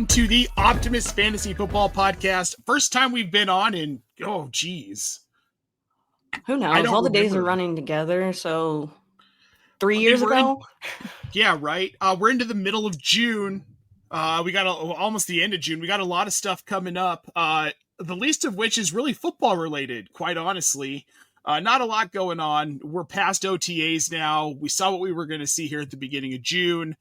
to the Optimus Fantasy Football Podcast. First time we've been on in, who knows? All the days are running together, so 3 years ago? Yeah, right. We're into the middle of June. We got almost the end of June. We got a lot of stuff coming up, the least of which is really football related, quite honestly. Not a lot going on. We're past OTAs now. We saw what we were going to see here at the beginning of June.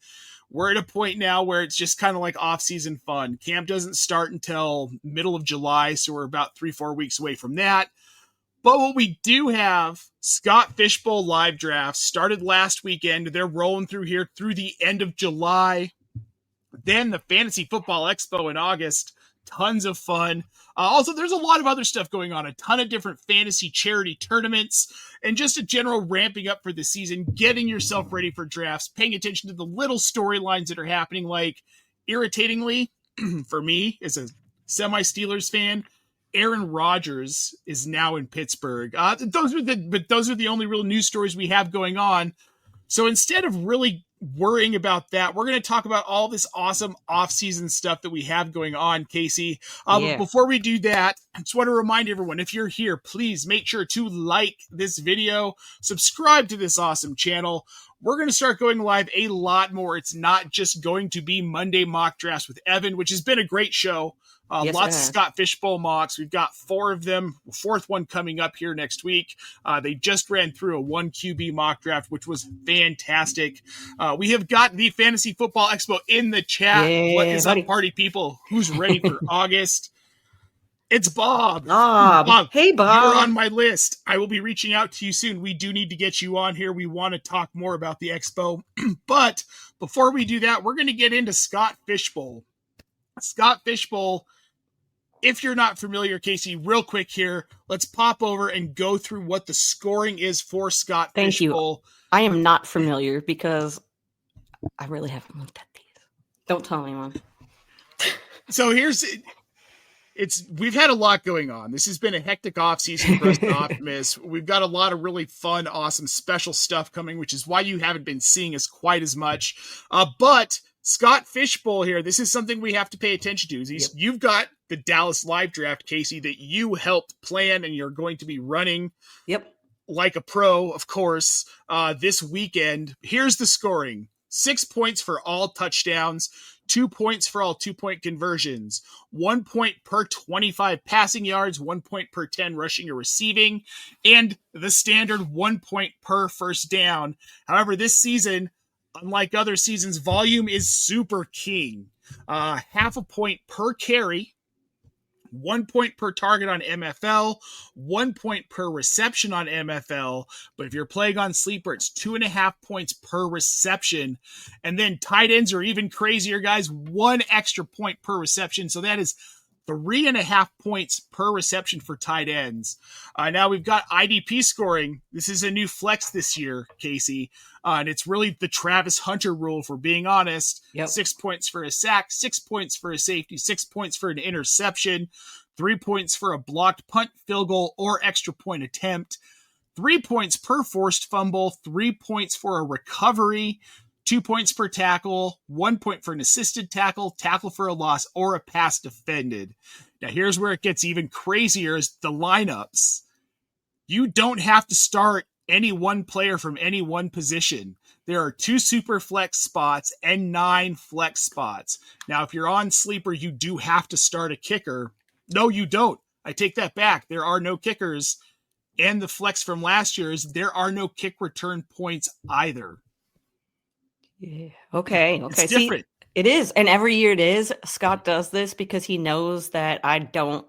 We're at a point now where it's just kind of like off-season fun. Camp doesn't start until middle of July, so we're about 3-4 weeks away from that. But what we do have, Scott Fishbowl live drafts started last weekend. They're rolling through here through the end of July. Then the Fantasy Football Expo in August. Tons of fun. Also, there's a lot of other stuff going on. A ton of different fantasy charity tournaments and just a general ramping up for the season, getting yourself ready for drafts, paying attention to the little storylines that are happening. Like, irritatingly, for me, as a semi-Steelers fan, Aaron Rodgers is now in Pittsburgh. Those are the only real news stories we have going on. So instead of really worrying about that, we're going to talk about all this awesome off-season stuff that we have going on, Casey. But before we do that, I just want to remind everyone, if you're here, please make sure to like this video, subscribe to this awesome channel. We're going to start going live a lot more. It's not just going to be Monday mock drafts with Evan, which has been a great show. Lots of Scott Fishbowl mocks. We've got 4 of them. Fourth one coming up here next week. They just ran through a 1 QB mock draft, which was fantastic. We have got the Fantasy Football Expo in the chat. What is up, party people? Who's ready for August? It's Bob. Bob. Hey, Bob. You're on my list. I will be reaching out to you soon. We do need to get you on here. We want to talk more about the Expo. But before we do that, we're going to get into Scott Fishbowl. Scott Fishbowl, if you're not familiar, Casey, real quick here, let's pop over and go through what the scoring is for Scott Fishbowl. Thank you. I am not familiar because I really haven't looked at these. Don't tell anyone. So we've had a lot going on. This has been a hectic offseason for us at Optimus. We've got a lot of really fun, awesome, special stuff coming, which is why you haven't been seeing us quite as much. But Scott Fishbowl here, this is something we have to pay attention to. You've got the Dallas live draft, Casey, that you helped plan and you're going to be running like a pro, of course, this weekend. Here's the scoring. 6 points for all touchdowns, 2 points for all 2-point conversions, 1 point per 25 passing yards, 1 point per 10 rushing or receiving, and the standard 1 point per first down. However, this season, unlike other seasons, volume is super king. Half a point per carry, 1 point per target on MFL, 1 point per reception on MFL. But if you're playing on Sleeper, it's 2.5 points per reception. And then tight ends are even crazier, guys. 1 extra point per reception. So that is 3.5 points per reception for tight ends. Now we've got IDP scoring. This is a new flex this year, Casey. And it's really the Travis Hunter rule, if we're being honest. 6 points for a sack, 6 points for a safety, 6 points for an interception, 3 points for a blocked punt, field goal, or extra point attempt, 3 points per forced fumble, 3 points for a recovery, 2 points per tackle, 1 point for an assisted tackle, tackle for a loss, or a pass defended. Now, here's where it gets even crazier is the lineups. You don't have to start any one player from any one position. There are 2 super flex spots and 9 flex spots. Now, if you're on Sleeper, you do have to start a kicker. No, you don't. I take that back. There are no kickers. And the flex from last year is there are no kick return points either. Yeah. Okay. It's different. See, it is. And every year it is. Scott does this because he knows that I don't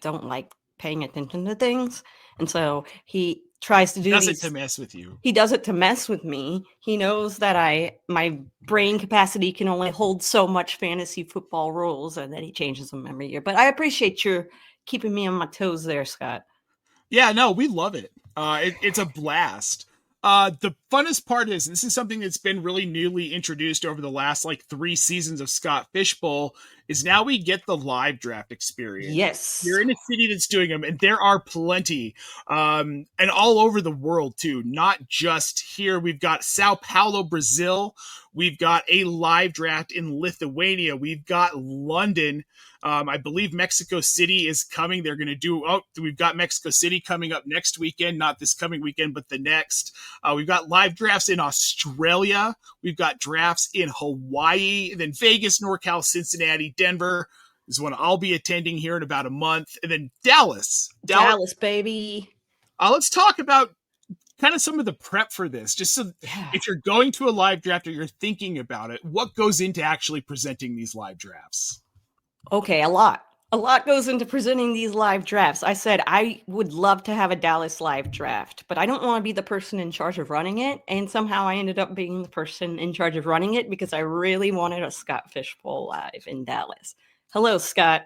like paying attention to things. And so he tries to do does it to mess with you. He does it to mess with me. He knows that my brain capacity can only hold so much fantasy football rules and that he changes them every year. But I appreciate your keeping me on my toes there, Scott. Yeah, no, we love it. It's a blast. The funnest part is this is something that's been really newly introduced over the last like 3 seasons of Scott Fishbowl is now we get the live draft experience. Yes. You're in a city that's doing them, and there are plenty, and all over the world too. Not just here. We've got Sao Paulo, Brazil. We've got a live draft in Lithuania. We've got London. I believe Mexico City is coming. They're going to do. Oh, we've got Mexico City coming up next weekend. Not this coming weekend, but the next. We've got live drafts in Australia. We've got drafts in Hawaii, and then Vegas, NorCal, Cincinnati, Denver is one I'll be attending here in about a month, and then Dallas. Dallas, baby. Let's talk about kind of some of the prep for this. Just so if you're going to a live draft or you're thinking about it, what goes into actually presenting these live drafts? Okay, a lot. A lot goes into presenting these live drafts. I said I would love to have a Dallas live draft, but I don't want to be the person in charge of running it. And somehow I ended up being the person in charge of running it because I really wanted a Scott Fishbowl live in Dallas. Hello, Scott.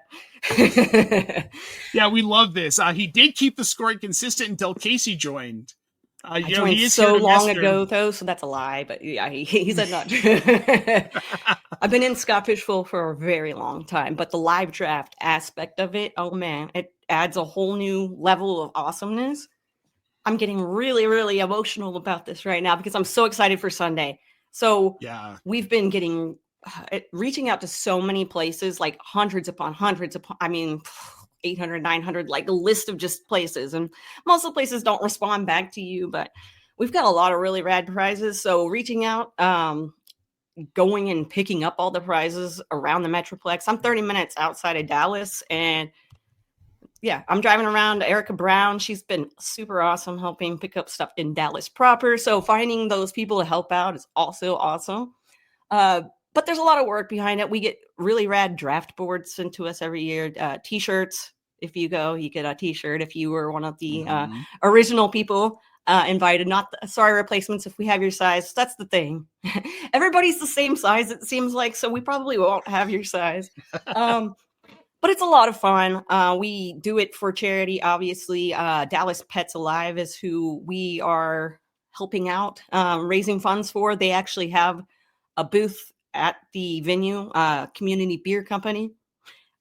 Yeah, we love this. He did keep the scoring consistent until Casey joined. I joined so long ago, though, so that's a lie. But yeah, he said not true. I've been in Scott Fishbowl for a very long time, but the live draft aspect of it, oh man, it adds a whole new level of awesomeness. I'm getting really, really emotional about this right now because I'm so excited for Sunday. So we've been getting reaching out to so many places, like hundreds upon, 800, 900, like a list of just places. And most of the places don't respond back to you, but we've got a lot of really rad prizes. So reaching out, going and picking up all the prizes around the Metroplex. I'm 30 minutes outside of Dallas, and yeah, I'm driving around. Erica Brown, she's been super awesome helping pick up stuff in Dallas proper. So finding those people to help out is also awesome. But there's a lot of work behind it. We get really rad draft boards sent to us every year. T-shirts. If you go, you get a T-shirt if you were one of the original people invited. Not sorry replacements if we have your size. That's the thing. Everybody's the same size, it seems like, so we probably won't have your size. But it's a lot of fun. We do it for charity, obviously. Dallas Pets Alive is who we are helping out, raising funds for. They actually have a booth at the venue, Community Beer Company.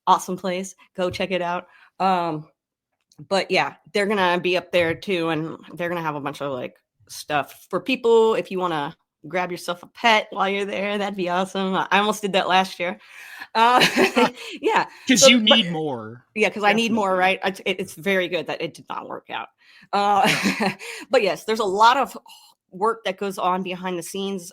Awesome place. Go check it out. But yeah, they're going to be up there too. And they're going to have a bunch of like stuff for people. If you want to grab yourself a pet while you're there, that'd be awesome. I almost did that last year. Yeah. Because you need more. Yeah, because I need more, right? It's very good that it did not work out. But yes, there's a lot of work that goes on behind the scenes.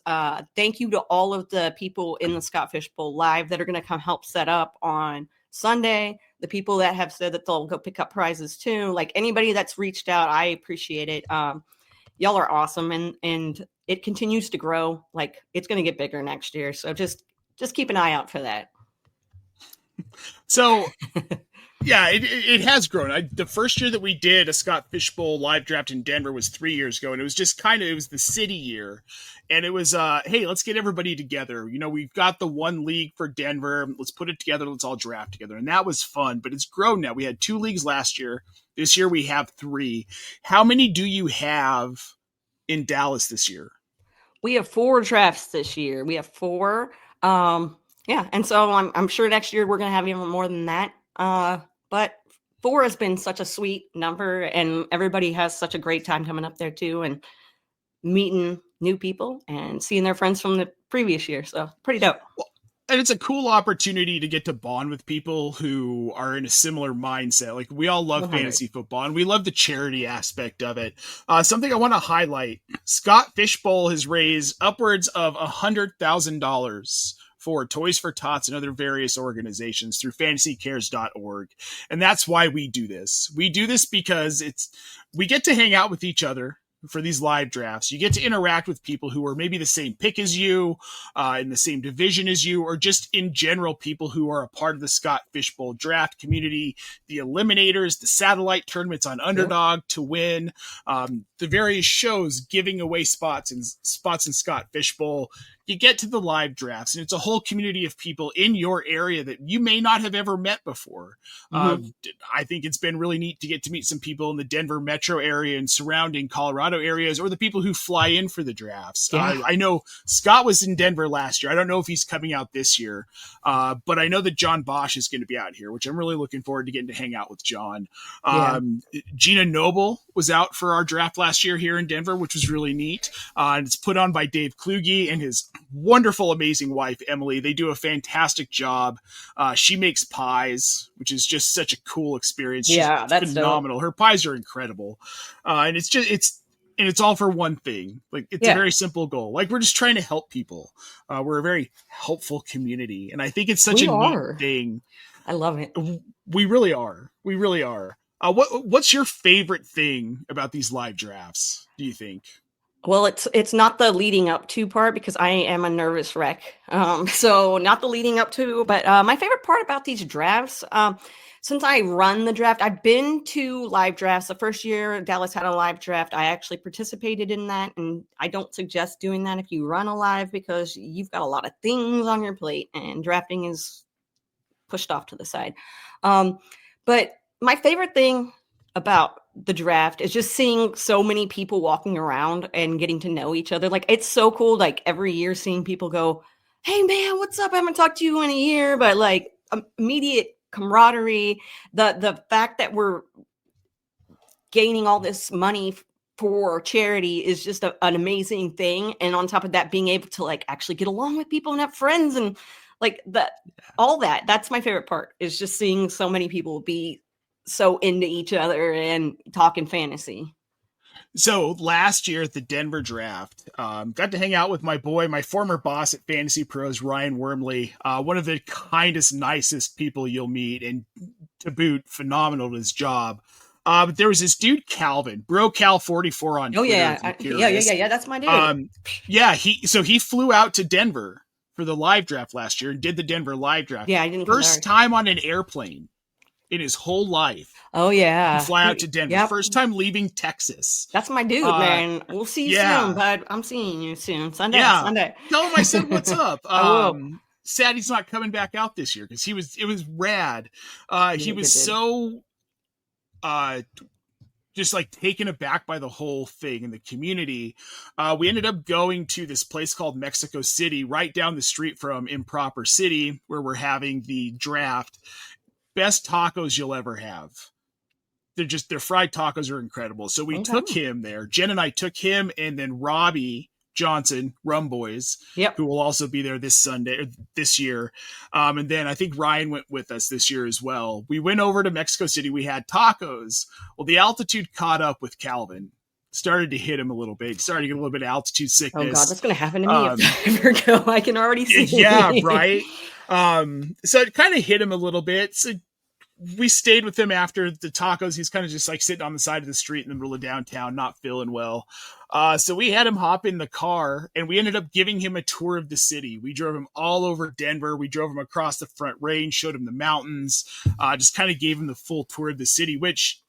Thank you to all of the people in the Scott Fishbowl Live that are going to come help set up on Sunday. The people that have said that they'll go pick up prizes too. Like anybody that's reached out, I appreciate it. Y'all are awesome, and it continues to grow. Like it's going to get bigger next year. So just keep an eye out for that. So yeah, it has grown. The first year that we did a Scott Fishbowl live draft in Denver was 3 years ago, and it was just it was the city year, and it was hey, let's get everybody together. You know, we've got the one league for Denver. Let's put it together. Let's all draft together, and that was fun. But it's grown now. We had 2 leagues last year. This year we have 3. How many do you have in Dallas this year? We have 4 drafts this year. We have 4. Yeah, and so I'm sure next year we're going to have even more than that. But 4 has been such a sweet number, and everybody has such a great time coming up there too, and meeting new people and seeing their friends from the previous year. So pretty dope. Well, and it's a cool opportunity to get to bond with people who are in a similar mindset. Like we all love 100. fantasy football, and we love the charity aspect of it. Something I want to highlight: Scott Fishbowl has raised upwards of $100,000 for Toys for Tots and other various organizations through fantasycares.org. And that's why we do this. We do this because we get to hang out with each other for these live drafts. You get to interact with people who are maybe the same pick as you, in the same division as you, or just in general, people who are a part of the Scott Fishbowl draft community, the eliminators, the satellite tournaments on Underdog to win, the various shows giving away spots in Scott Fishbowl, you get to the live drafts, and it's a whole community of people in your area that you may not have ever met before. I think it's been really neat to get to meet some people in the Denver metro area and surrounding Colorado areas, or the people who fly in for the drafts. Yeah. I know Scott was in Denver last year. I don't know if he's coming out this year, but I know that John Bosch is going to be out here, which I'm really looking forward to getting to hang out with John. Gina Noble was out for our draft last year here in Denver, which was really neat. And it's put on by Dave Kluge and his wonderful, amazing wife, Emily. They do a fantastic job. She makes pies, which is just such a cool experience. That's phenomenal. Dope. Her pies are incredible. And it's all for one thing. Like, it's a very simple goal. Like, we're just trying to help people. We're a very helpful community. And I think it's such a neat thing. I love it. We really are. We really are. What's your favorite thing about these live drafts, do you think? Well, it's not the leading up to part, because I am a nervous wreck. So not the leading up to, but my favorite part about these drafts, since I run the draft, I've been to live drafts. The first year Dallas had a live draft, I actually participated in that. And I don't suggest doing that if you run a live, because you've got a lot of things on your plate and drafting is pushed off to the side. But my favorite thing about the draft is just seeing so many people walking around and getting to know each other. Like, it's so cool. Like, every year seeing people go, "Hey man, what's up? I haven't talked to you in a year," but like, immediate camaraderie, the fact that we're gaining all this money for charity is just an amazing thing. And on top of that, being able to like actually get along with people and have friends and like all that's my favorite part, is just seeing so many people be so into each other and talking fantasy. So last year at the Denver draft, got to hang out with my former boss at Fantasy Pros, Ryan Wormley, one of the kindest, nicest people you'll meet, and to boot, phenomenal at his job. But there was this dude, Calvin, BroCal44 on Twitter. Yeah. That's my dude. He flew out to Denver for the live draft last year and did the Denver live draft. Yeah, I didn't. First time on an airplane in his whole life. Oh yeah. To fly out to Denver. Yep. First time leaving Texas. That's my dude, man. We'll see you soon, bud. I'm seeing you soon. Sunday. Tell him I said what's up. I will. Sad he's not coming back out this year, because it was rad. He was so just like taken aback by the whole thing and the community. We ended up going to this place called Mexico City, right down the street from Improper City, where we're having the draft. Best tacos you'll ever have. Their fried tacos are incredible. So we took him there. Jen and I took him, and then Robbie Johnson, Rum Boys, who will also be there this year. And then I think Ryan went with us this year as well. We went over to Mexico City. We had tacos. Well, the altitude caught up with Calvin. Started to hit him a little bit. Started to get a little bit of altitude sickness. Oh God, that's going to happen to me if I ever go. I can already see. Yeah, right. So it kind of hit him a little bit. So we stayed with him after the tacos. He's kind of just like sitting on the side of the street in the middle of downtown, not feeling well. So we had him hop in the car, and we ended up giving him a tour of the city. We drove him all over Denver. We drove him across the Front Range, showed him the mountains, just kind of gave him the full tour of the city, which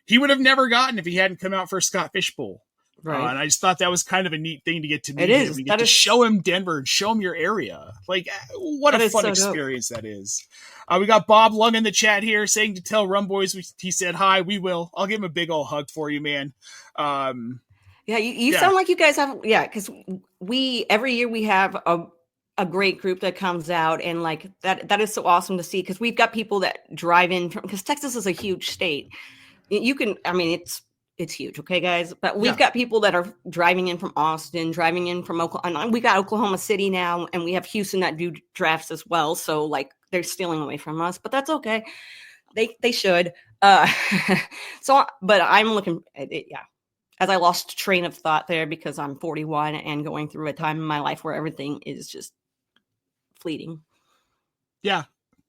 he would have never gotten if he hadn't come out for a Scott Fishbowl. Right. And I just thought that was kind of a neat thing to get to meet him. You get to show him Denver and show him your area. Like, what a fun experience that is. We got Bob Lung in the chat here saying to tell Rum Boys he said hi. We will. I'll give him a big old hug for you, man. You sound like you guys have, because every year we have a great group that comes out, and like that is so awesome to see, because we've got people that drive in from, because Texas is a huge state. It's huge, okay, guys? But we've got people that are driving in from Austin, driving in from Oklahoma. We got Oklahoma City now, and we have Houston that do drafts as well. So, like, they're stealing away from us, but that's okay. They should. But I'm looking at it, as I lost train of thought there, because I'm 41 and going through a time in my life where everything is just fleeting. Yeah.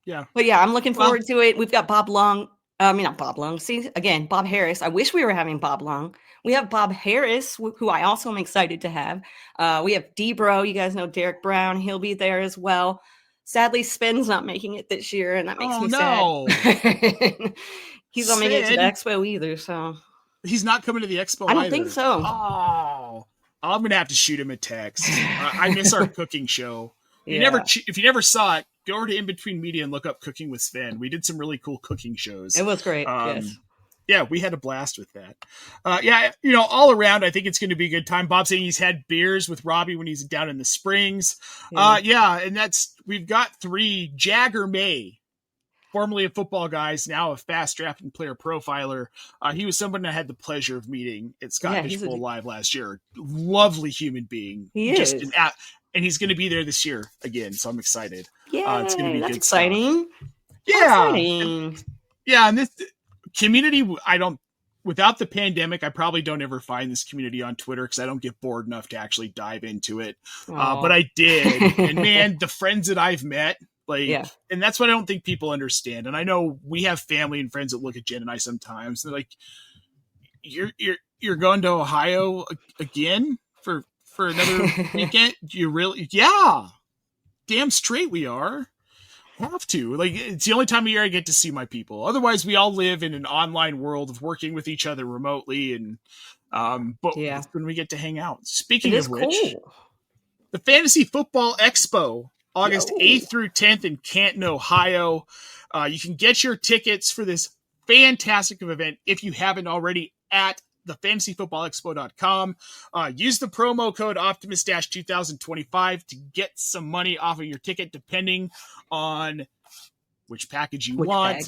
But I'm looking forward to it. We've got Bob Long. Not Bob Long. See, again, Bob Harris. I wish we were having Bob Long. We have Bob Harris, who I also am excited to have. We have D-Bro. You guys know Derek Brown. He'll be there as well. Sadly, Spin's not making it this year, and that makes me sad. He's not making it to the Expo either, so. He's not coming to the Expo I don't either. think so. Oh, I'm gonna have to shoot him a text. I miss our cooking show. Yeah. If you never saw it, go over to In Between Media and look up Cooking with Sven. We did some really cool cooking shows. It was great. Yes. Yeah, we had a blast with that. Yeah, all around, I think it's going to be a good time. Bob's saying he's had beers with Robbie when he's down in the Springs. Yeah, and we've got 3. Jagger May, formerly a football guys, now a fast drafting player profiler. He was someone I had the pleasure of meeting at Scott Fish Bowl Live last year. Lovely human being. He is. And he's going to be there this year again, so I'm excited. Yeah, it's going to be that's good exciting. Stuff. Yeah. Exciting. And this community, without the pandemic, I probably don't ever find this community on Twitter because I don't get bored enough to actually dive into it. But I did. And man, the friends that I've met, and that's what I don't think people understand. And I know we have family and friends that look at Jen and I sometimes. They're like, you're going to Ohio again for another weekend? You really? Yeah. Damn straight we are. Have to. It's the only time of year I get to see my people. Otherwise, we all live in an online world of working with each other remotely, and but when we get to hang out. Speaking of which, the Fantasy Football Expo, August 8th through 10th in Canton, Ohio. You can get your tickets for this fantastic event if you haven't already at thefantasyfootballexpo.com. Use the promo code Optimus-2025 to get some money off of your ticket, depending on which package you want.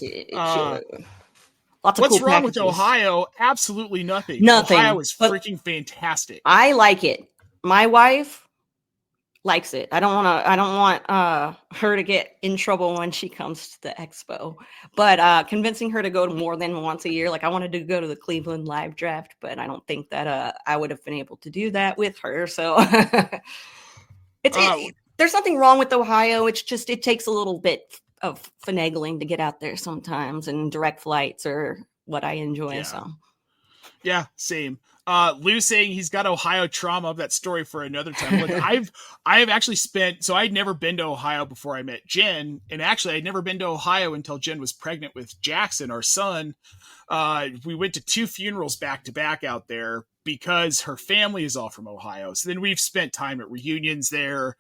What's wrong with Ohio? Absolutely nothing. Ohio is freaking fantastic. I like it. My wife likes it. I don't want her to get in trouble when she comes to the Expo, but convincing her to go to more than once a year. I wanted to go to the Cleveland live draft, but I don't think that I would have been able to do that with her. So there's nothing wrong with Ohio. It's just, it takes a little bit of finagling to get out there sometimes, and direct flights are what I enjoy. So yeah, same. Lou saying he's got Ohio trauma. That story for another time. I've actually so I'd never been to Ohio before I met Jen, and actually I'd never been to Ohio until Jen was pregnant with Jackson, our son. We went to 2 funerals back to back out there because her family is all from Ohio. So then we've spent time at reunions there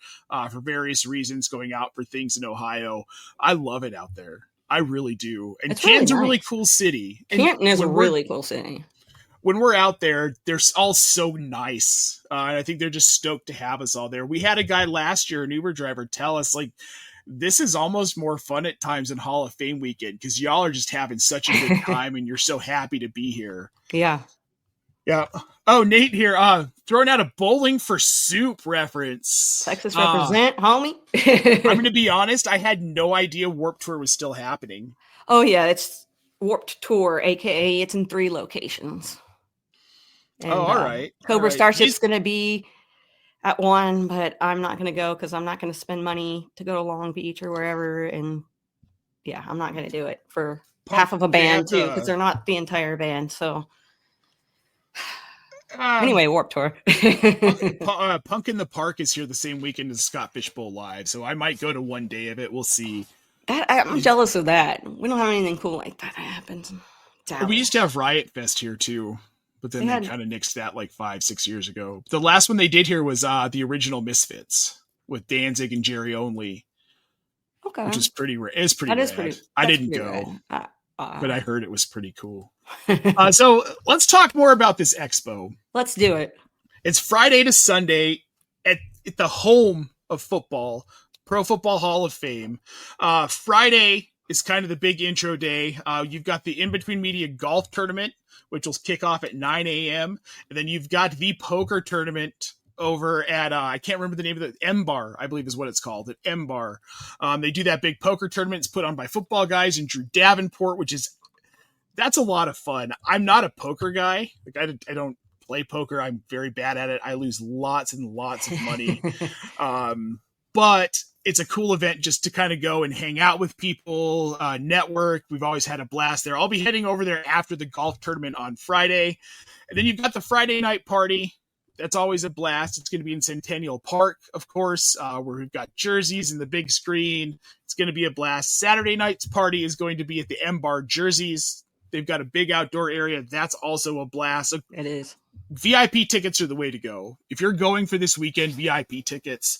for various reasons, going out for things in Ohio. I love it out there. I really do. And Canton's a really cool city. Canton is a really cool city. When we're out there, they're all so nice. And I think they're just stoked to have us all there. We had a guy last year, an Uber driver, tell us, this is almost more fun at times than Hall of Fame weekend because y'all are just having such a good time and you're so happy to be here. Yeah. Yeah. Oh, Nate here, throwing out a Bowling for Soup reference. Texas represent, homie. I'm going to be honest. I had no idea Warped Tour was still happening. Oh, yeah. It's Warped Tour, a.k.a. it's in 3 locations. And, all right. Cobra Starship's going to be at 1, but I'm not going to go because I'm not going to spend money to go to Long Beach or wherever. And yeah, I'm not going to do it for half of a band too, because they're not the entire band. So anyway, Warped Tour. Punk in the Park is here the same weekend as Scott Fish Bowl Live, so I might go to one day of it. We'll see. I'm jealous of that. We don't have anything cool like that happens. We used to have Riot Fest here too, but then they kind of nixed that 5-6 years ago. The last one they did here was the original Misfits with Danzig and Jerry Only. Okay, which is pretty rare. It's pretty rad. I didn't go, but I heard it was pretty cool. So let's talk more about this expo. Let's do it. It's Friday to Sunday at the home of football, Pro Football Hall of Fame. Friday is kind of the big intro day. You've got the In Between Media Golf Tournament, which will kick off at 9 a.m. And then you've got the poker tournament over at, I can't remember the name of it, M-Bar, I believe is what it's called, at M-Bar. They do that big poker tournament. It's put on by football guys in Drew Davenport, that's a lot of fun. I'm not a poker guy. I don't play poker. I'm very bad at it. I lose lots and lots of money. But it's a cool event just to kind of go and hang out with people, network. We've always had a blast there. I'll be heading over there after the golf tournament on Friday. And then you've got the Friday night party. That's always a blast. It's going to be in Centennial Park, of course, where we've got jerseys and the big screen. It's going to be a blast. Saturday night's party is going to be at the M-Bar Jerseys. They've got a big outdoor area. That's also a blast. It is. VIP tickets are the way to go. If you're going for this weekend, VIP tickets.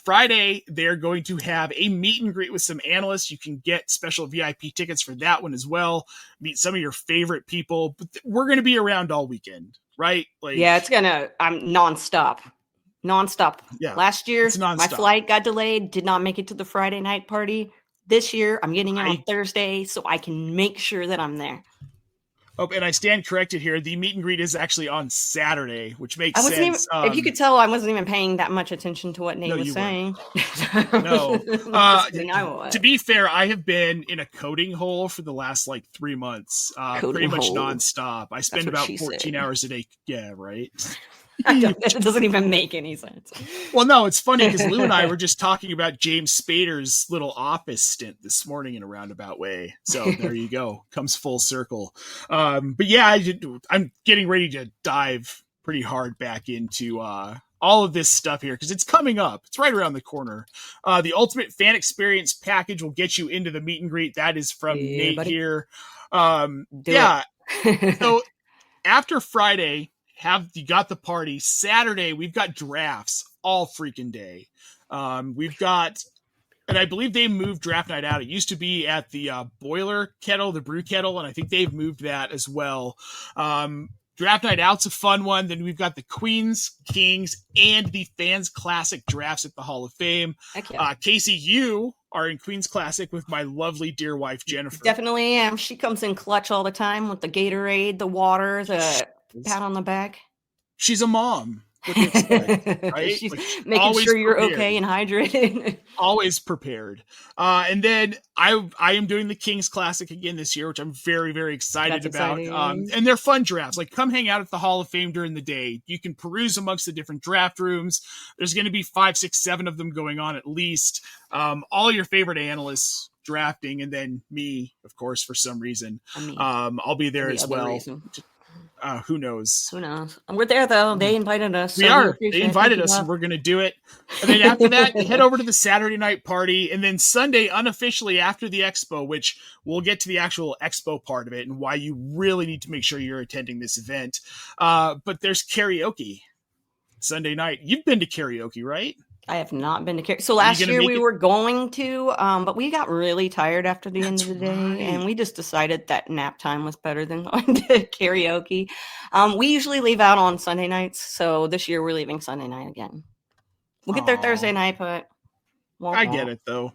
Friday, they're going to have a meet and greet with some analysts. You can get special VIP tickets for that one as well. Meet some of your favorite people. But we're going to be around all weekend, right? Like, yeah, it's I'm nonstop. Yeah, last year, my flight got delayed. Did not make it to the Friday night party. This year, I'm getting in on Thursday, so I can make sure that I'm there. Oh, and I stand corrected here. The meet and greet is actually on Saturday, which makes sense. If you could tell, I wasn't even paying that much attention to what Nate was saying. No. To be fair, I have been in a coding hole for the last 3 months, pretty much nonstop. I spend about 14 hours a day. Yeah, right. It doesn't even make any sense. Well, no, it's funny because Lou and I were just talking about James Spader's little office stint this morning in a roundabout way. So there you go. Comes full circle. But yeah, I'm getting ready to dive pretty hard back into all of this stuff here because it's coming up. It's right around the corner. The Ultimate Fan Experience package will get you into the meet and greet. That is from Nate here. So after Friday, you got the party. Saturday, we've got drafts all freaking day. We've got, and I believe they moved draft night out. It used to be at the boiler kettle, the brew kettle, and I think they've moved that as well. Draft night out's a fun one. Then we've got the Queens, Kings, and the Fans Classic drafts at the Hall of Fame. Yeah. Casey, you are in Queens Classic with my lovely dear wife, Jennifer. Definitely am. She comes in clutch all the time with the Gatorade, the water, the pat on the back. She's a mom. Right? She's making sure you're okay and hydrated. Always prepared. And then I am doing the Kings Classic again this year, which I'm very, very excited about. And they're fun drafts. Come hang out at the Hall of Fame during the day. You can peruse amongst the different draft rooms. There's going to be 5, 6, 7 of them going on at least. All your favorite analysts drafting, and then me, of course, for some reason. I'll be there as well. Who knows? We're there though. They invited us. We are. They invited us, and we're going to do it. And then after that, head over to the Saturday night party, and then Sunday, unofficially after the Expo, which we'll get to the actual Expo part of it and why you really need to make sure you're attending this event. But there's karaoke Sunday night. You've been to karaoke, right? I have not been to karaoke. So last year we were going to, but we got really tired after the end of the day, and we just decided that nap time was better than going to karaoke. We usually leave out on Sunday nights, so this year we're leaving Sunday night again. We'll get there Thursday night, but I get it though.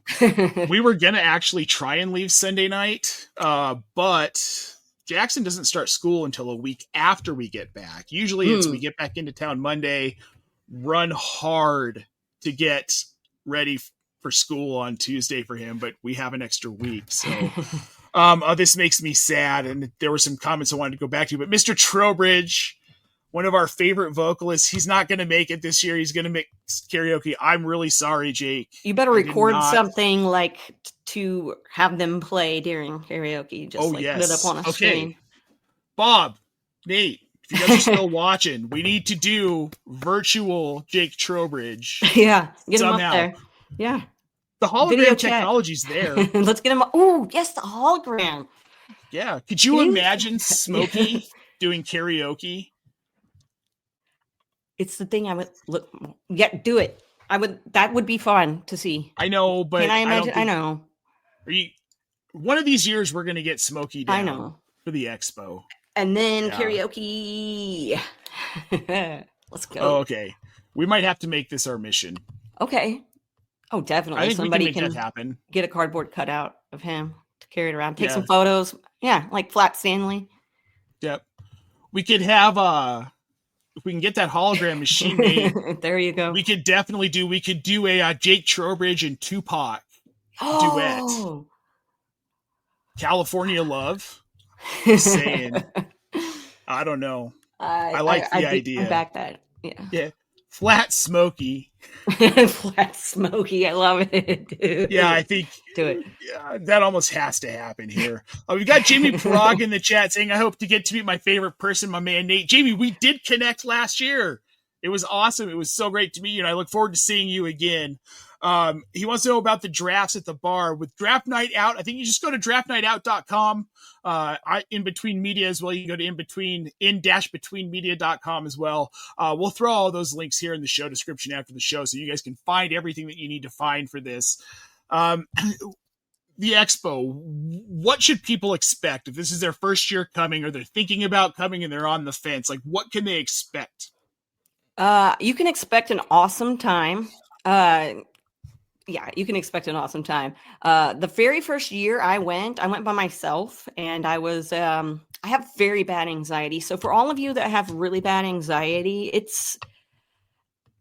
We were gonna actually try and leave Sunday night, but Jackson doesn't start school until a week after we get back. Usually it's we get back into town Monday, run hard to get ready for school on Tuesday for him, but we have an extra week. So this makes me sad. And there were some comments I wanted to go back to, but Mr. Trowbridge, one of our favorite vocalists, he's not going to make it this year. He's going to make karaoke. I'm really sorry, Jake. You better record something to have them play during karaoke. Just put it up on a screen. Bob, Nate, if you guys are still watching, we need to do virtual Jake Trowbridge. Yeah, get him up there. Yeah. The hologram technology's there. Let's get him up. Oh, yes, the hologram. Yeah. Could you imagine Smokey doing karaoke? It's the thing I would look. Yeah, do it. That would be fun to see. I know, but can I imagine? I know. One of these years we're going to get Smokey down. I know. For the Expo. And then karaoke. Let's go. Oh, okay. We might have to make this our mission. Okay. Oh, definitely. I think somebody we can make that happen. Get a cardboard cutout of him to carry it around. Take some photos. Yeah, like Flat Stanley. Yep. We could have if we can get that hologram machine made. There you go. We could do a Jake Trowbridge and Tupac duet. California Love. Just saying. I don't know. I like the idea. I back that. Yeah. Flat Smokey. Flat Smokey. I love it, dude. Yeah, I think do it. That almost has to happen here. We've got Jamie Prague in the chat saying, I hope to get to meet my favorite person, my man Nate. Jamie, we did connect last year. It was awesome. It was so great to meet you, and I look forward to seeing you again. He wants to know about the drafts at the bar. With Draft Night Out, I think you just go to draftnightout.com. In Between Media as well. You can go to in-between-media.com as well. We'll throw all those links here in the show description after the show, so you guys can find everything that you need to find for this. The Expo, what should people expect if this is their first year coming, or they're thinking about coming and they're on the fence? Like, what can they expect? You can expect an awesome time. You can expect an awesome time. The very first year I went by myself, and I have very bad anxiety. So for all of you that have really bad anxiety,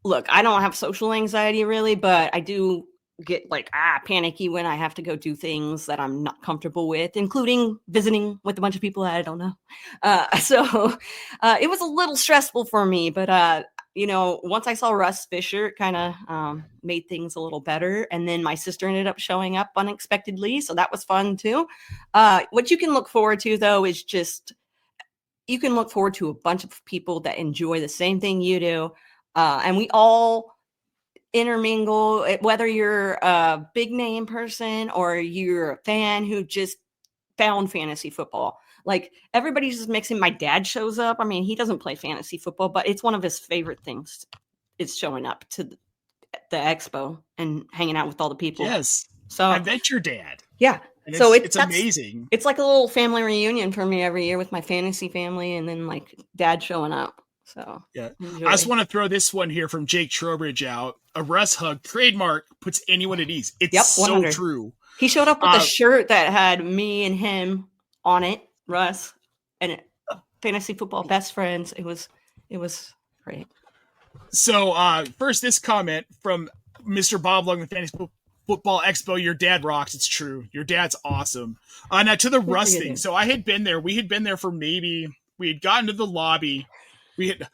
look, I don't have social anxiety really, but I do get like panicky when I have to go do things that I'm not comfortable with, including visiting with a bunch of people that I don't know. So it was a little stressful for me, but once I saw Russ Fisher, it kind of made things a little better. And then my sister ended up showing up unexpectedly, so that was fun too. What you can look forward to, though, is you can look forward to a bunch of people that enjoy the same thing you do. And we all intermingle, whether you're a big name person or you're a fan who just found fantasy football. Like, everybody's just mixing. My dad shows up. I mean, he doesn't play fantasy football, but it's one of his favorite things. It's showing up to the Expo and hanging out with all the people. Yes. So I bet your dad. Yeah. And so it's amazing. It's like a little family reunion for me every year with my fantasy family, and then like dad showing up. So yeah. Enjoy. I just want to throw this one here from Jake Trowbridge out. A Russ hug trademark puts anyone at ease. It's so true. He showed up with a shirt that had me and him on it, Russ, and fantasy football best friends. It was great. So first, this comment from Mr. Bob Lung, the Fantasy Football Expo. Your dad rocks. It's true. Your dad's awesome. Now to the Russ thing. So I had been there. We had been there for we had gotten to the lobby. We had.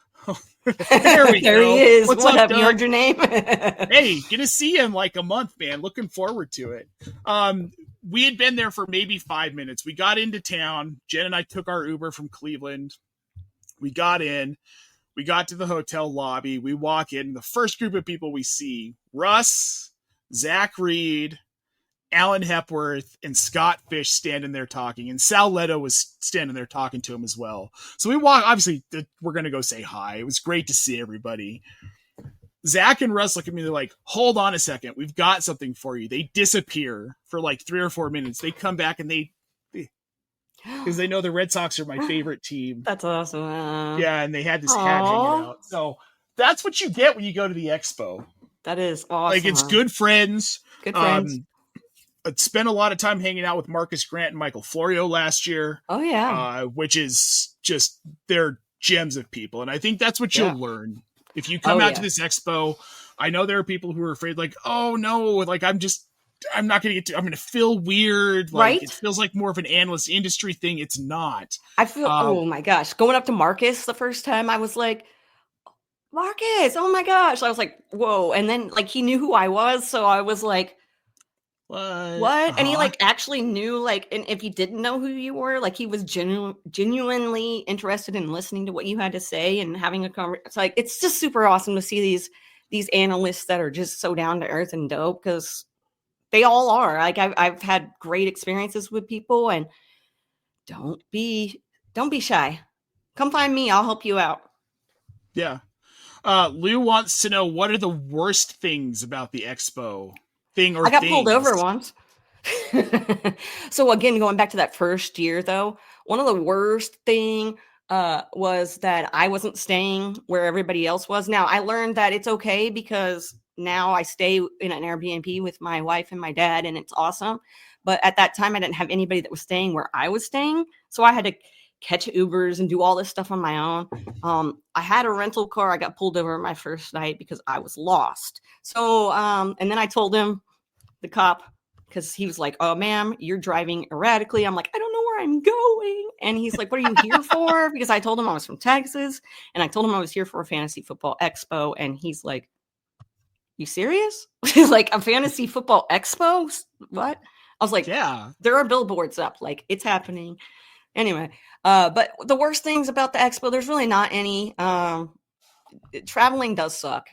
There we there go. He is. What's what up, You heard your name? Hey, gonna see you in like a month, man. Looking forward to it. We had been there for maybe 5 minutes. We got into town. Jen and I took our Uber from Cleveland. We got in. We got to the hotel lobby. We walk in. The first group of people we see, Russ, Zach Reed, Alan Hepworth, and Scott Fish standing there talking. And Sal Leto was standing there talking to him as well. So we walk, obviously, we're going to go say hi. It was great to see everybody. Zach and Russ look at me. They're like, hold on a second. We've got something for you. They disappear for like 3 or 4 minutes. They come back and because they know the Red Sox are my favorite team. That's awesome. Yeah, and they had this hat hanging out. So that's what you get when you go to the Expo. That is awesome. Like, it's good friends. Good friends. I spent a lot of time hanging out with Marcus Grant and Michael Florio last year. Oh, yeah. Which is just, they're gems of people. And I think that's what you'll learn. If you come out to this Expo, I know there are people who are afraid, like, oh, no, like, I'm not going to I'm going to feel weird. Like, right? It feels like more of an analyst industry thing. It's not. I feel, oh my gosh. Going up to Marcus the first time, I was like, Marcus, oh my gosh. I was like, whoa. And then, like, he knew who I was. So I was like, what? Uh-huh. And he like actually knew, like, and if he didn't know who you were, like, he was genuinely interested in listening to what you had to say and having a conversation. It's like, it's just super awesome to see these analysts that are just so down to earth and dope, because they all are. Like, I've had great experiences with people, and don't be shy. Come find me. I'll help you out. Yeah. Lou wants to know, what are the worst things about the Expo? I got pulled over once. So again, going back to that first year, though, one of the worst thing was that I wasn't staying where everybody else was. Now, I learned that it's okay, because now I stay in an Airbnb with my wife and my dad, and it's awesome. But at that time, I didn't have anybody that was staying where I was staying. So I had to catch Ubers and do all this stuff on my own. I had a rental car. I got pulled over my first night because I was lost. So, and then I told him, the cop, because he was like, oh, ma'am, you're driving erratically. I'm like, I don't know where I'm going. And he's like, what are you here for? Because I told him I was from Texas, and I told him I was here for a fantasy football expo. And he's like, you serious? Like, a fantasy football expo? What? I was like, yeah, there are billboards up. Like, it's happening. Anyway, but the worst things about the expo, there's really not any. traveling does suck.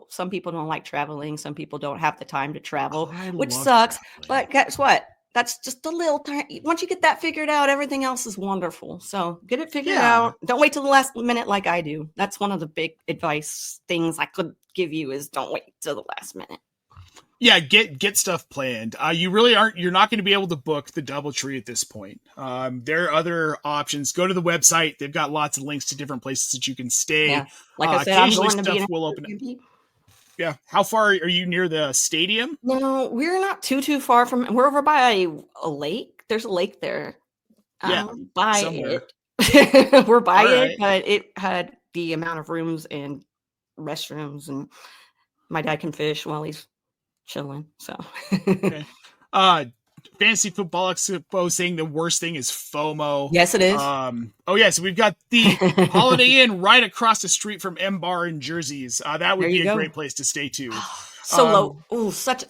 Some people don't like traveling. Some people don't have the time to travel, which sucks. Traveling. But guess what? That's just a little time. Once you get that figured out, everything else is wonderful. So get it figured out. Don't wait till the last minute like I do. That's one of the big advice things I could give you is don't wait till the last minute. Yeah, get stuff planned. You're not going to be able to book the DoubleTree at this point. There are other options. Go to the website. They've got lots of links to different places that you can stay. Yeah. Like I said, I'm going to be will open. Yeah. How far are you near the stadium? No, we're not too far from. We're over by a lake. There's a lake there. By somewhere. It. We're by it, but it had the amount of rooms and restrooms, and my dad can fish while he's chilling. So okay. Fantasy Football Expo saying the worst thing is FOMO. Yes, it is. So we've got the Holiday Inn right across the street from M Bar in Jersey's. That would be a great place to stay too. Low. Oh, is such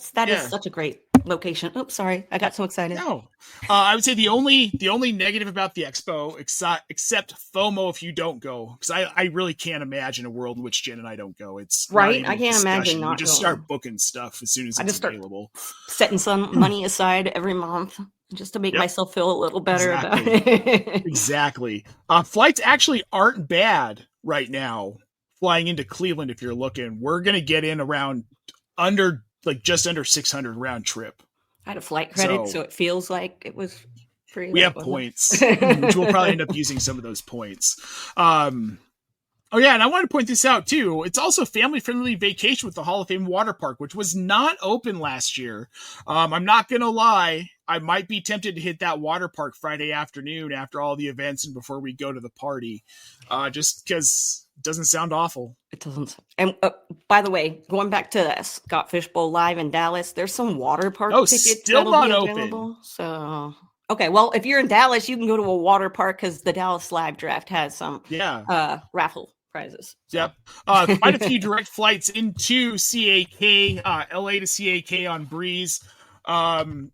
a great location. Oops, sorry, I got so excited. No, I would say the only negative about the expo, except FOMO if you don't go, because I really can't imagine a world in which Jen and I don't go. It's right. I can't imagine not. We just start booking stuff as soon as it's available. Setting some money aside every month just to make myself feel a little better about it. Exactly. Flights actually aren't bad right now. Flying into Cleveland, if you're looking, we're gonna get in around just under 600 round trip. I had a flight credit, so it feels like it was free. We have points, which we'll probably end up using some of those points. And I want to point this out too. It's also family-friendly vacation with the Hall of Fame water park, which was not open last year. I'm not going to lie. I might be tempted to hit that water park Friday afternoon after all the events and before we go to the party, just because it doesn't sound awful. It doesn't. And by the way, going back to the Scott Fish Bowl Live in Dallas, there's some water park tickets still not open. So, okay, well, if you're in Dallas, you can go to a water park because the Dallas Live Draft has some raffle prizes. So. Yep. Quite a few direct flights into CAK, LA to CAK on Breeze. And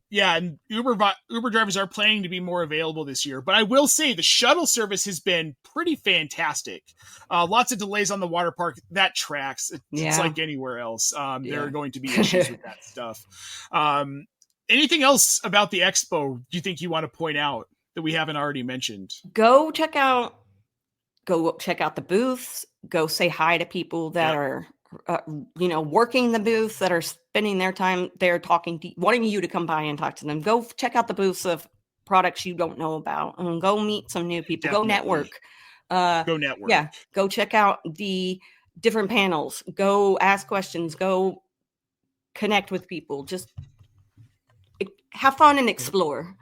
Uber drivers are planning to be more available this year, but I will say the shuttle service has been pretty fantastic. Lots of delays on the water park. That tracks. It's like anywhere else. There are going to be issues with that stuff. Anything else about the expo do you think you want to point out that we haven't already mentioned? Go check out the booths. Go say hi to people that are working the booth, that are spending their time there wanting you to come by and talk to them. Go check out the booths of products you don't know about and go meet some new people. Definitely. Go network. Yeah. Go check out the different panels. Go ask questions. Go connect with people. Just have fun and explore.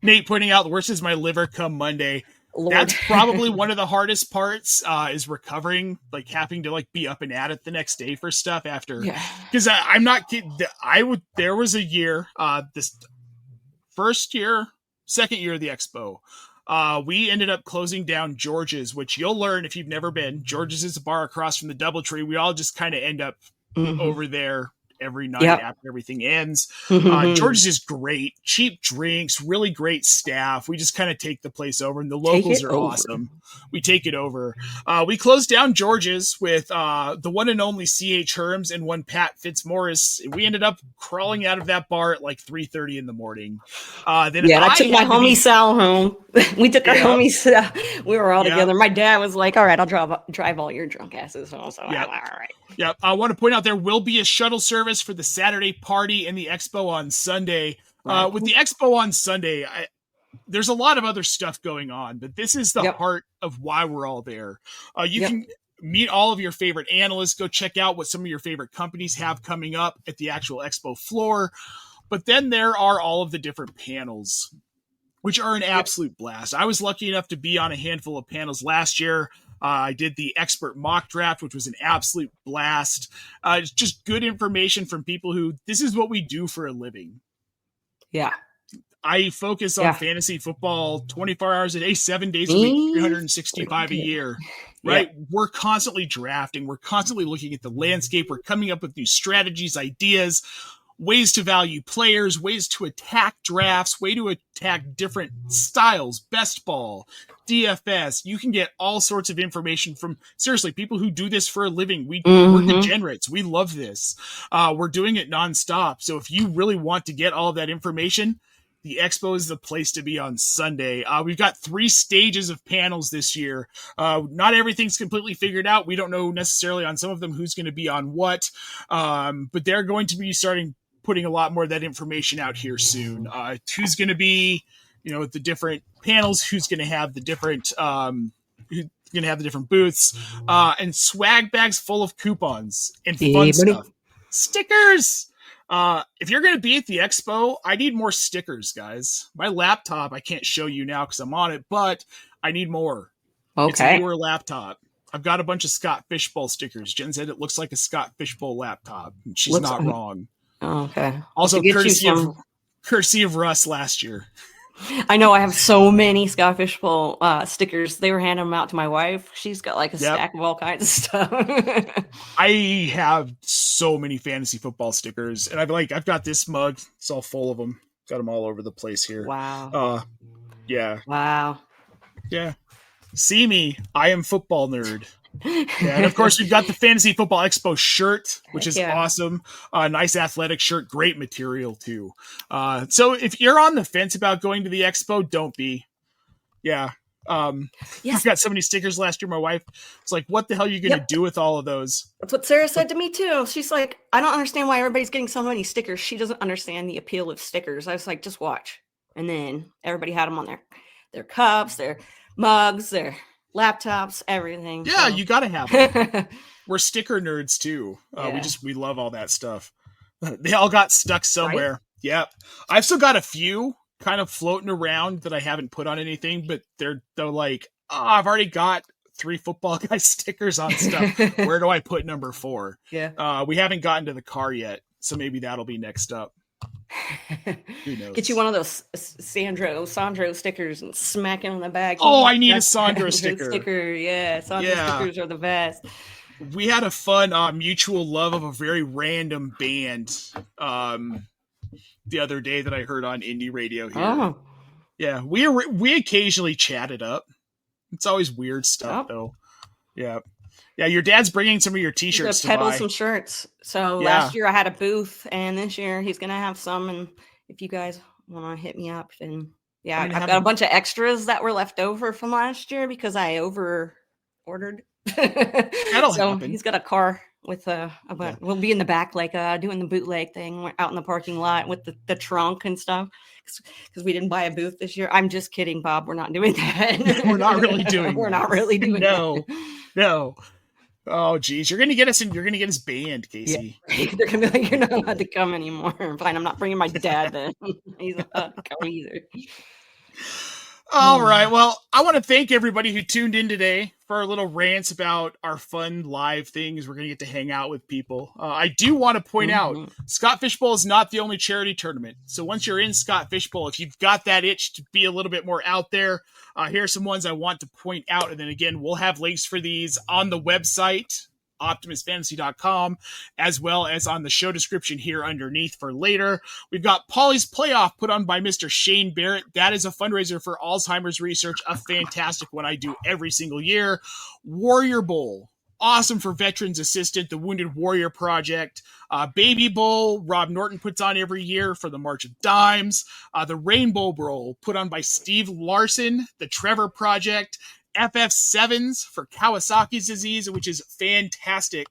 Nate pointing out the worst is my liver come Monday. Lord. That's probably one of the hardest parts is recovering, like having to be up and at it the next day for stuff after. Because I'm not kidding. There was a year, this second year of the expo. We ended up closing down George's, which you'll learn if you've never been. George's is a bar across from the DoubleTree. We all just kind of end up over there every night after everything ends. George's is great. Cheap drinks, really great staff. We just kind of take the place over, and the locals are awesome. We take it over. We closed down George's with the one and only C.H. Herms and one Pat Fitzmaurice. We ended up crawling out of that bar at 3:30 in the morning. I took my homie Sal home. We took our homie Sal. We were all together. My dad was like, all right, I'll drive all your drunk asses home. So all right. Yep. I want to point out there will be a shuttle service for the Saturday party and the expo on Sunday. With the expo on Sunday, there's a lot of other stuff going on, but this is the heart of why we're all there. You can meet all of your favorite analysts, go check out what some of your favorite companies have coming up at the actual expo floor. But then there are all of the different panels, which are an absolute blast. I was lucky enough to be on a handful of panels last year. I did the expert mock draft, which was an absolute blast. It's just good information from people who this is what we do for a living. Yeah. I focus on fantasy football 24 hours a day, 7 days a week, 365 a year, right? Yeah. We're constantly drafting. We're constantly looking at the landscape. We're coming up with new strategies, ideas. ways to value players, ways to attack drafts, way to attack different styles, best ball, DFS. You can get all sorts of information from, seriously, people who do this for a living. We're degenerates. We love this. We're doing it nonstop. So if you really want to get all of that information, the Expo is the place to be on Sunday. We've got 3 stages of panels this year. Not everything's completely figured out. We don't know necessarily on some of them who's going to be on what, but they're going to be putting a lot more of that information out here soon. Who's going to be, the different panels, who's going to have the different, booths, and swag bags full of coupons and fun stuff. Stickers. If you're going to be at the Expo, I need more stickers, guys. My laptop, I can't show you now because I'm on it, but I need more. Okay. It's a newer laptop. I've got a bunch of Scott Fishbowl stickers. Jen said it looks like a Scott Fishbowl laptop. She's not wrong. Oh, okay. Also, courtesy of Russ last year. I know I have so many Scott Fishbowl stickers. They were handing them out to my wife. She's got like a stack of all kinds of stuff. I have so many fantasy football stickers, and I've got this mug. It's all full of them. Got them all over the place here. Wow. Yeah. Wow. Yeah. See me. I am football nerd. Yeah, and of course we've got the Fantasy Football Expo shirt, which is awesome. Nice athletic shirt, great material too. So if you're on the fence about going to the Expo, don't be. Yeah. I've got so many stickers last year. My wife was like, what the hell are you going to do with all of those? That's what Sarah said to me too. She's like, I don't understand why everybody's getting so many stickers. She doesn't understand the appeal of stickers. I was like, just watch. And then everybody had them on their cups, their mugs, their laptops, everything. Yeah, you gotta have them. We're sticker nerds too. We love all that stuff. They all got stuck somewhere. Right? Yep. I've still got a few kind of floating around that I haven't put on anything, but they're like, I've already got 3 football guy stickers on stuff. Where do I put number 4? Yeah. We haven't gotten to the car yet, so maybe that'll be next up. Who knows? Get you one of those Sandro stickers and smack it on the back. Oh, I need a Sandro sticker. Yeah, Sandro stickers are the best. We had a fun mutual love of a very random band the other day that I heard on indie radio here. Oh. Yeah, we occasionally chat it up. It's always weird stuff though. Yeah. Yeah, your dad's bringing some of your t-shirts to peddle buy. Some shirts. So last year I had a booth, and this year he's going to have some. And if you guys want to hit me up, then I've got a bunch of extras that were left over from last year because I over-ordered. That'll happen. He's got a car with we'll be in the back doing the bootleg thing. We're out in the parking lot with the trunk and stuff because we didn't buy a booth this year. I'm just kidding, Bob. We're not doing that. We're not really doing We're not really doing that. No. Oh, geez. You're going to get us banned, Casey. Yeah. They're going to be like, you're not allowed to come anymore. Fine, I'm not bringing my dad then. He's not allowed to come either. All right. Well, I want to thank everybody who tuned in today for our little rants about our fun live things. We're going to get to hang out with people. I do want to point out, Scott Fishbowl is not the only charity tournament. So once you're in Scott Fishbowl, if you've got that itch to be a little bit more out there, here are some ones I want to point out. And then again, we'll have links for these on the website, optimusfantasy.com, as well as on the show description here underneath for later. We've got Polly's Playoff put on by Mr. Shane Barrett. That is a fundraiser for Alzheimer's research, a fantastic one I do every single year. Warrior Bowl, awesome for Veterans Assistant, the Wounded Warrior Project. Baby Bowl, Rob Norton puts on every year for the March of Dimes. The Rainbow Bowl put on by Steve Larson, the Trevor Project. FF7s for Kawasaki's disease, which is fantastic.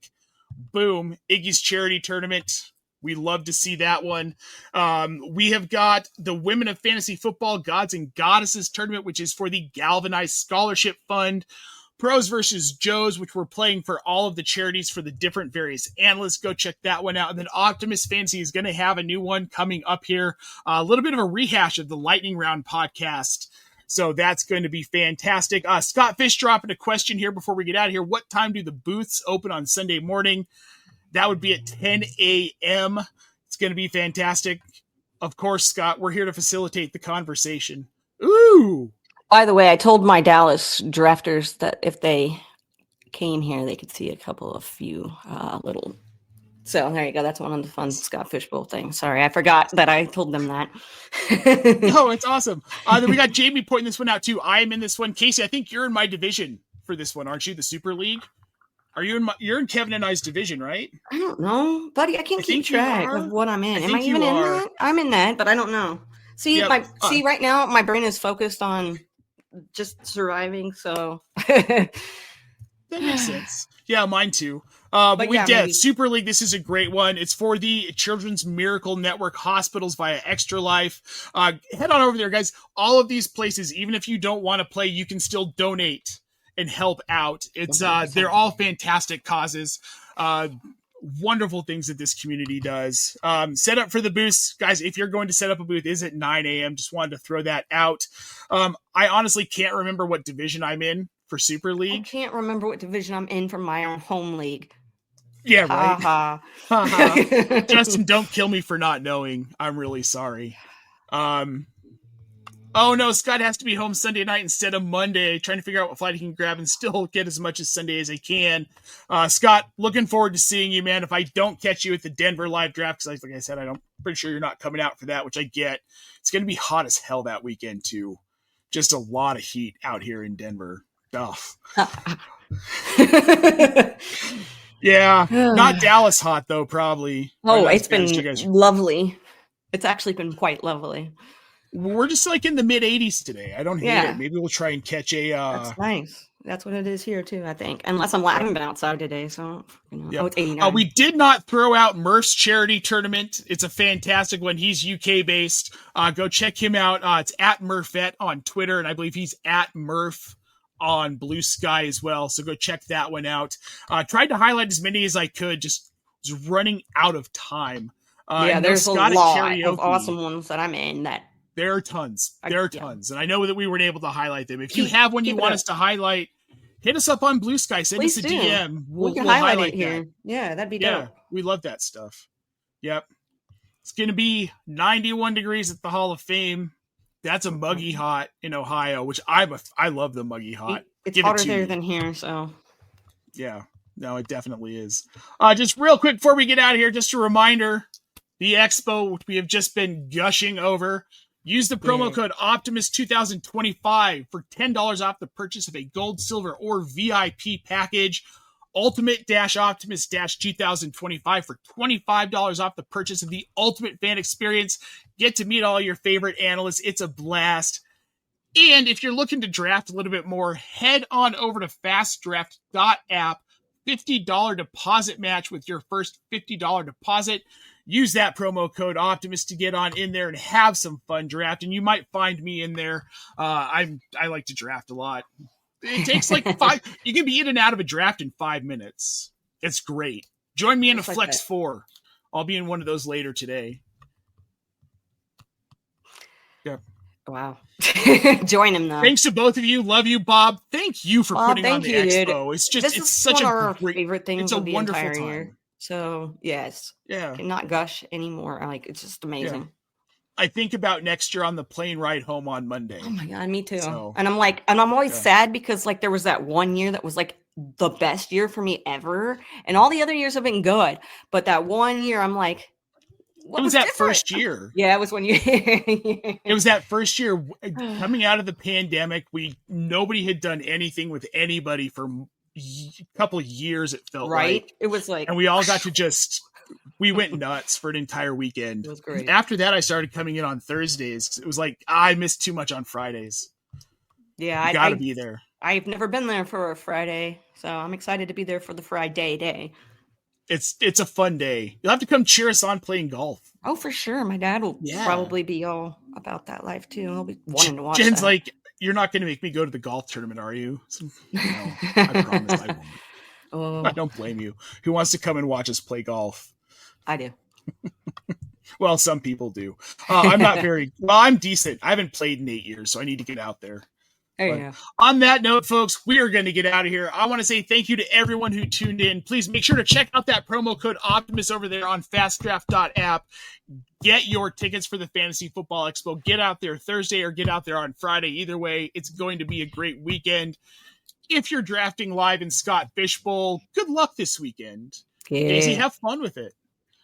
Boom. Iggy's charity tournament. We love to see that one. We have got the Women of Fantasy Football Gods and Goddesses tournament, which is for the Galvanized Scholarship Fund. Pros versus Joes, which we're playing for all of the charities for the different various analysts. Go check that one out. And then Optimus Fantasy is going to have a new one coming up here. A little bit of a rehash of the Lightning Round podcast. So that's going to be fantastic. Scott Fish dropping a question here before we get out of here. What time do the booths open on Sunday morning? That would be at 10 a.m. It's going to be fantastic. Of course, Scott, we're here to facilitate the conversation. Ooh. By the way, I told my Dallas drafters that if they came here, they could see a few little So there you go. That's one of the fun Scott Fishbowl things. Sorry, I forgot that I told them that. No, it's awesome. Then we got Jamie pointing this one out too. I am in this one. Casey, I think you're in my division for this one, aren't you? The Super League. Are you in you're in Kevin and I's division, right? I don't know, buddy. I can't keep track of what I'm in. Am I even in that? I'm in that, but I don't know. See, right now my brain is focused on just surviving. So that makes sense. Yeah, mine too. But we did Super League. This is a great one. It's for the Children's Miracle Network Hospitals via Extra Life. Head on over there, guys. All of these places, even if you don't want to play, you can still donate and help out. It's they're all fantastic causes. Wonderful things that this community does. Set up for the booths, guys. If you're going to set up a booth, is at 9 a.m. Just wanted to throw that out. I honestly can't remember what division I'm in for Super League. I can't remember what division I'm in for my own home league. Yeah, right. Justin, don't kill me for not knowing. I'm really sorry. Oh no, Scott has to be home Sunday night instead of Monday, trying to figure out what flight he can grab and still get as much as Sunday as I can. Scott, looking forward to seeing you, man. If I don't catch you at the Denver live draft, because like I said, I'm pretty sure you're not coming out for that, which I get. It's going to be hot as hell that weekend too. Just a lot of heat out here in Denver. Yeah, not Dallas hot though, probably. Oh, it's been lovely. It's actually been quite lovely. We're just like in the mid 80s today. I don't hate it. Maybe we'll try and catch a. That's nice. That's what it is here too, I think. Unless I haven't been outside today, so it's 89. We did not throw out Murph's charity tournament. It's a fantastic one. He's UK based. Go check him out. It's at Murphette on Twitter, and I believe he's at Murph on Blue Sky as well. So go check that one out. Tried to highlight as many as I could. Just was running out of time. There's a lot of awesome ones that I'm in that. There are tons. And I know that we weren't able to highlight them. If you have one you want us to highlight, hit us up on Blue Sky. Send us a DM. We'll highlight here. That. Yeah, that'd be dope. We love that stuff. Yep. It's going to be 91 degrees at the Hall of Fame. That's a muggy hot in Ohio, which I love the muggy hot. It's hotter there than here, so. Yeah. No, it definitely is. Just real quick before we get out of here, just a reminder, the Expo, which we have just been gushing over. Use the promo code Optimus 2025 for $10 off the purchase of a gold, silver, or VIP package. Ultimate-Optimus-2025 for $25 off the purchase of the Ultimate Fan Experience. Get to meet all your favorite analysts. It's a blast. And if you're looking to draft a little bit more, head on over to fastdraft.app. $50 deposit match with your first $50 deposit. Use that promo code Optimus to get on in there and have some fun drafting. You might find me in there. I like to draft a lot. It takes like 5. You can be in and out of a draft in 5 minutes. It's great. Join me in a Flex 4. I'll be in one of those later today. Yep. Wow. Join him though. Thanks to both of you. Love you, Bob. Thank you for putting on the Expo. It's just it's such a great favorite thing. It's a wonderful time. Year. So yes. Yeah. Cannot gush anymore. It's just amazing. Yeah. I think about next year on the plane ride home on Monday. Oh my God, me too. So, and I'm always sad because there was that one year that was the best year for me ever. And all the other years have been good. But that one year I'm like, it was that first year. Yeah, it was one year. It was that first year coming out of the pandemic. Nobody had done anything with anybody for a couple of years. It felt right. It was like, and we all got to we went nuts for an entire weekend. It was great. After that, I started coming in on Thursdays. It was like I missed too much on Fridays. Yeah, I gotta be there. I've never been there for a Friday, so I'm excited to be there for the Friday day. It's a fun day. You'll have to come cheer us on playing golf. Oh, for sure. My dad will probably be all about that life too. He'll be wanting to watch. Jen's like, you're not going to make me go to the golf tournament, are you? No, I promise I won't. Oh. I don't blame you. Who wants to come and watch us play golf? I do. Well, some people do. I'm not I'm decent. I haven't played in 8 years, so I need to get out there. On that note, folks, we are going to get out of here. I want to say thank you to everyone who tuned in. Please make sure to check out that promo code Optimus over there on fastdraft.app. Get your tickets for the Fantasy Football Expo. Get out there Thursday or get out there on Friday. Either way, it's going to be a great weekend. If you're drafting live in Scott Fishbowl, good luck this weekend. Yeah. Daisy, have fun with it.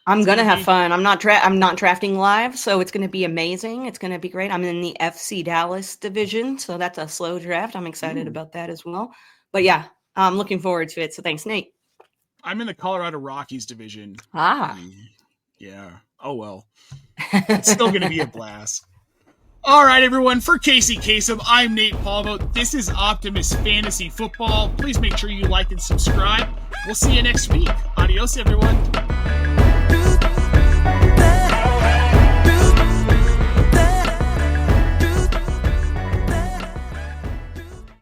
I'm gonna have fun. I'm not drafting live, so it's gonna be amazing. It's gonna be great. I'm in the FC Dallas division, so that's a slow draft. I'm excited about that as well. But yeah, I'm looking forward to it. So thanks, Nate. I'm in the Colorado Rockies division. Yeah. Oh well. It's still gonna be a blast. All right, everyone. For Casey Kasem, I'm Nate Palmo. This is Optimus Fantasy Football. Please make sure you like and subscribe. We'll see you next week. Adios, everyone.